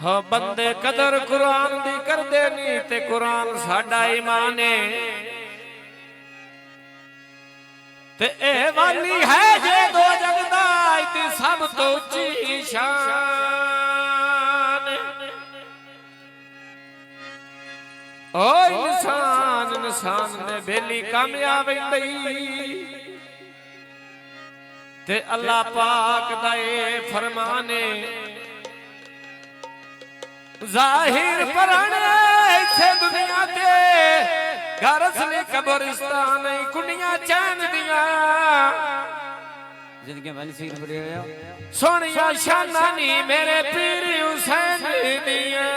हो बंदे कदर कुरान दी कर देनी ते कुरान साडा ईमान है ते ए वाली है जे दो जगदा इती सब तो ऊंची शान। ओ इंसान इंसान ने बेली कामयाब वेंदी ते अल्लाह पाक दा ए फरमाने जाहिर पराने इथे दुनिया ते घर असली कब्रिस्तान कुंडियां चैन दिया जिनके मन सिर पड़े हो सोनिया शाना नी मेरे पीर हुसैन दिया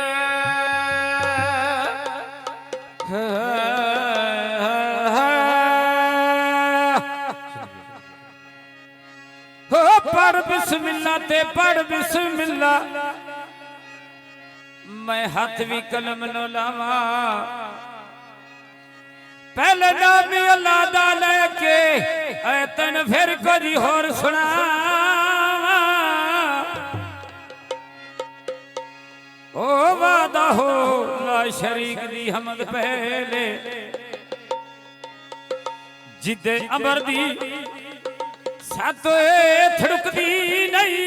हो पढ़ बिस्मिल्लाह ते पढ़ बिस्मिल्लाह मैं हाथ भी कलम न लावा पहले नाम अल्लाह दा लेके तन फिर कदी होर सुना ओ वादा हो ला शरीक दी हमद पहले जिदे अमर दी सातो थड़कदी नहीं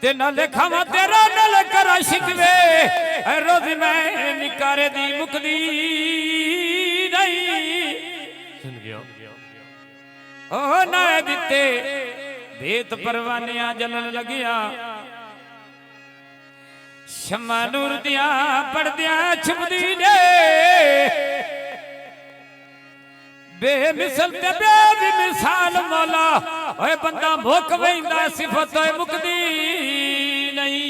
ते न लिखावा तेरा न लेकर शिकवे रोज मैं निकारे दी मुकदी नहीं ओ ना दिते बेत परवानियां जलन लगिया शमा नूर दिया पड़दियां छुपदी ने बेमिसल ते बेमिसाल मौला ओए बंदा मुक वैंदा सिफत ओए मुकदी नहीं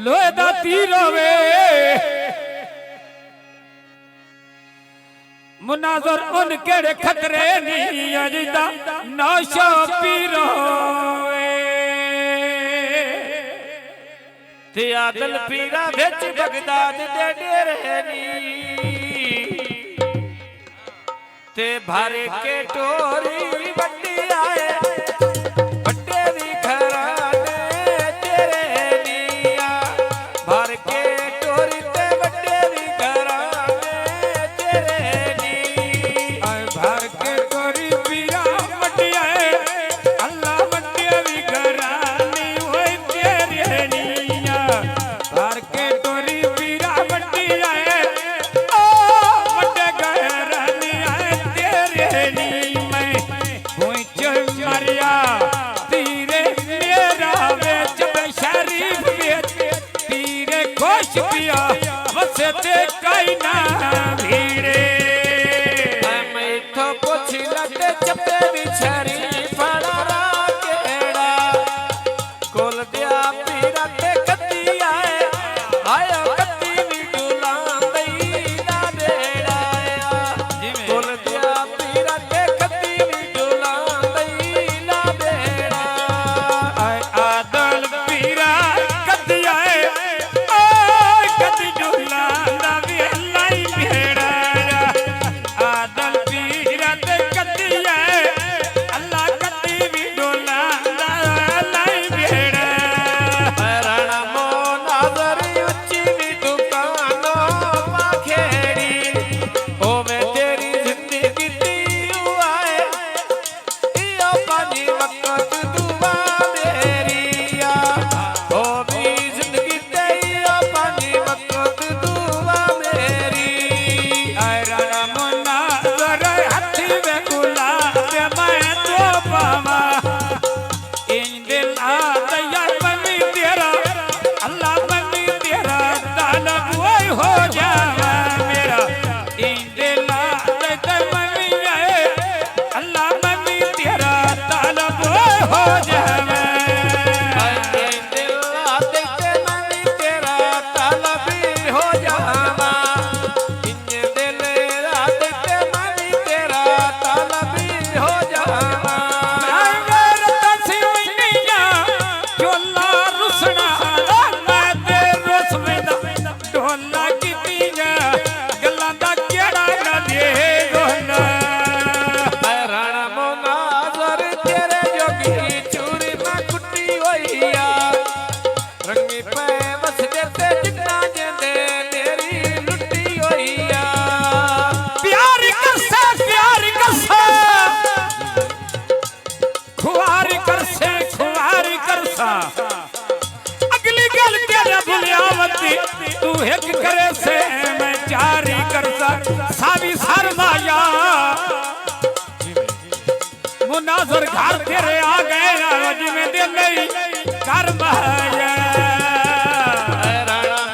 लोहे दा तीर होवे मुनाजर उन केड़े खतरे नहीं अजदा नौशो पीर होवे ते आदल पीरा विच बगदाद दे डेरे नी ते भर के टोरी बड़ी आए बड़े भी घराने तेरे निया भर के टोरी ते बड़े भी घराने तेरे नी भर के टोरी पीरा बड़ी आए अल्लाह बड़े भी घरानी होए तेरे निया भर के टोरी पीरा बड़ी आए ओ बड़े घरानी आए मरिया तीरे मेरा बेच शरीफ तीरे खुश पिया वसते कई ना भीड़े मैं तो कुछ लटे चपे बिछरी फड़ा केड़ा कोल दिया पीरा ते कती आए आया कती भी डुलां दई ना बेड़ा कोल दिया पीरा ते कती भी डुलां दई ना बेड़ा आदल पीरा कदी आए ओ कदी डुला ना भी अल्लाह ही भेड़ा आदल पीरा ते कदी आए अल्लाह कदी भी डुला ना अल्लाह ही भेड़ा रण मो नाज़र उच्ची भी दुकानों पाखेड़ी ओवे तेरी जिंदगी दी आए इयो पानी वक्त दुआ मेरिया ओ भी जिंदगी दे इयो पानी वक्त दुआ मेरी रण मुन्ना जरा हाथी में गुलाब मैं तो पावा इन दिल आदया बनी तेरा अल्लाह बनी तेरा तालब वही हो जावा मेरा इन दिल आदया बनी जाए अल्लाह बनी तेरा तालब वही हो जावा दिल आते मनी तेरा तालब हो जावा इन दिल आते मनी तेरा तालब हो जावा मेरे तसी नहीं जा चोला रुसना मैं ते रुस में ढोला की जा गल्ला दा केड़ा ना दे ढोला रण मो नाज़र तेरे अगली गल तेरे भुलियावती तू एक करे से मैं जारी करसा सावी सरमाया मुनाजर घर तेरे आ गए आज में दे नहीं कर माया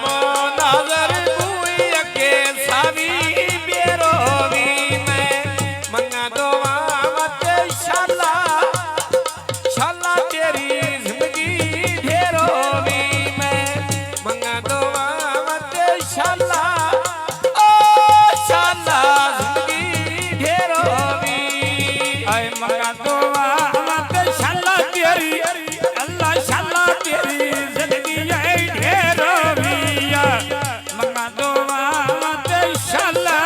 मुनाजर बुई अगे सावी बेरोवी मैं मंगा दुआ मत शाला शाला तेरी जिंदगी ढेरोवी मैं मंगा दुआ मत शाला ओ शाला जिंदगी ढेरोवी आए मंगा दुआ मत शाला तेरी अल्लाह शाला तेरी जिंदगी है ढेरोविया मंगा दुआ मत शाला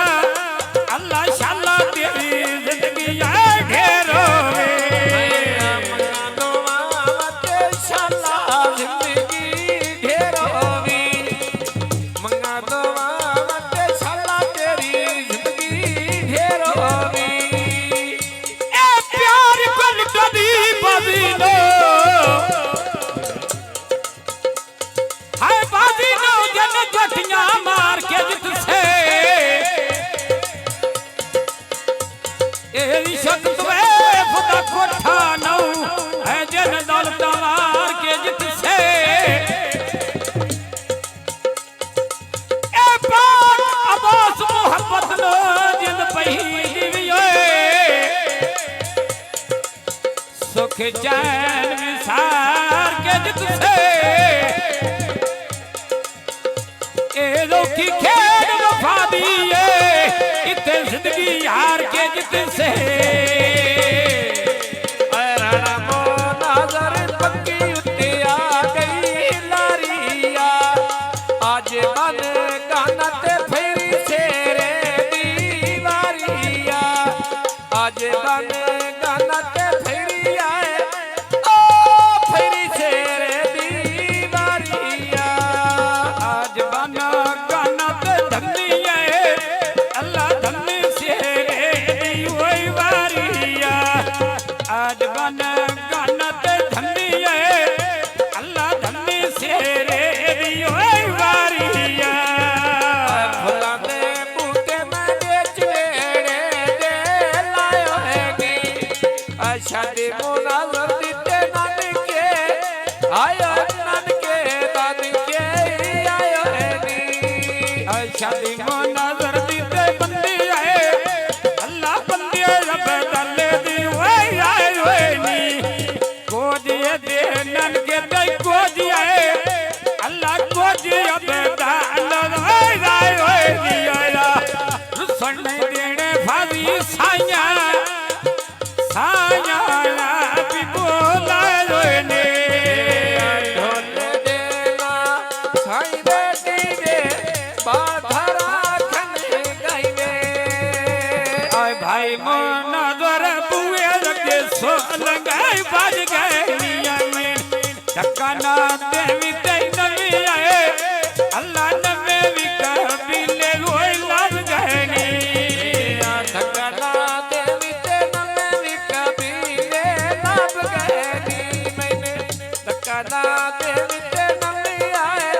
अल्लाह शाला तेरी जिंदगी है ढेरोवी मंगा दुआ मत शाला जिंदगी ढेरोवी मंगा दुआ मत शाला तेरी जिंदगी ढेरोवी ए प्यार कुल कदी बाजी नो हाय बाजी नो जन गठियां मार के जित से ए शक्त वे खुदा कोठा नो है जन दौलत मार के जित से ए पाक अब्बास मोहब्बत नो जिंद पही दिवियो सुख चैन विसार के जित से ए लोकी खेड़ वफा दिए इतने जिंदगी यार के जित से राणा मुनाजर पक्की उत्ते आ गई लारिया आज बन गाना ते फेरी शेरे दीवारिया आज बन गाना ते फेरी आए ओ फेरी शेरे दीवारिया आज बना गाना ते धन्नी है अल्लाह धन्नी शेरे दी वही वारिया आज बना गाना ते धन्नी है अल्लाह धन्नी शेरे दी वही वारिया फुल्लां दे बूटे मैं बेच वेड़े दे लायो हैगी शादी मुनाजर दिते नानके आयो नानके दादके आयो हैगी शादी मुनाजर दीते बंदी है अल्लाह बंदी रब दले दी वही आए वही नी को दिए दे नन के दे को दिए अल्लाह को दिए अब दाल वही आए वही नी आया रुसन देने फादी साया साया भी बोला वही नी ढोल देना साई बेटी दे बाधरा खने गाइवे आय भाई मुनाजर बुए लगे सो लगाई बाज गए मिया में टक्का ना देवी ते नवी आए अल्लाह नवे भी कबीले लोई लग गए नी धक्कना देवी ते नमे भी कबीले लब गए नी मैंने धक्कना देवी ते नमे आए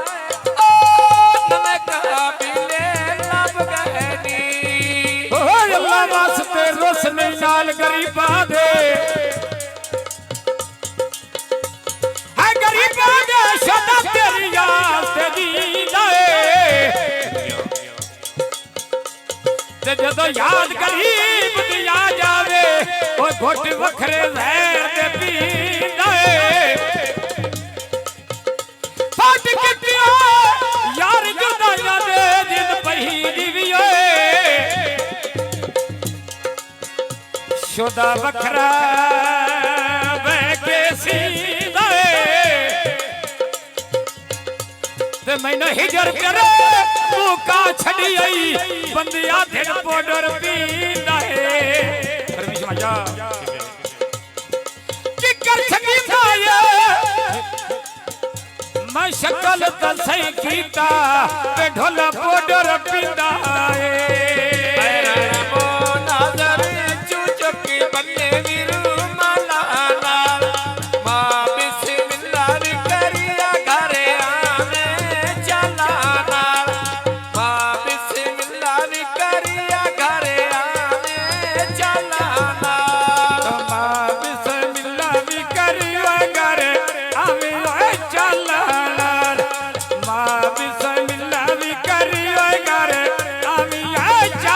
ओ नमे कबीले लब गए नी ओ अल्लाह वास्ते रोशनी नाल गरीबा दे है गरीबा दे सदा तेरी याद ते जींदा है ते जदों याद गरीब दी आ जावे ओ घुट वखरे जहर ते पींदा है फट कितिया यार जुदाइयां दे जिद पही दिवी ओए शुदा वखरा बैके सींदा है ते मैनू हिजर करे मुका छड़ी आई बंदिया धिड़ पाउडर पींदा है परमेश्वर जा कि कर छकींदा है मैं शक्ल तो सही कीता ते ढोला पाउडर पींदा है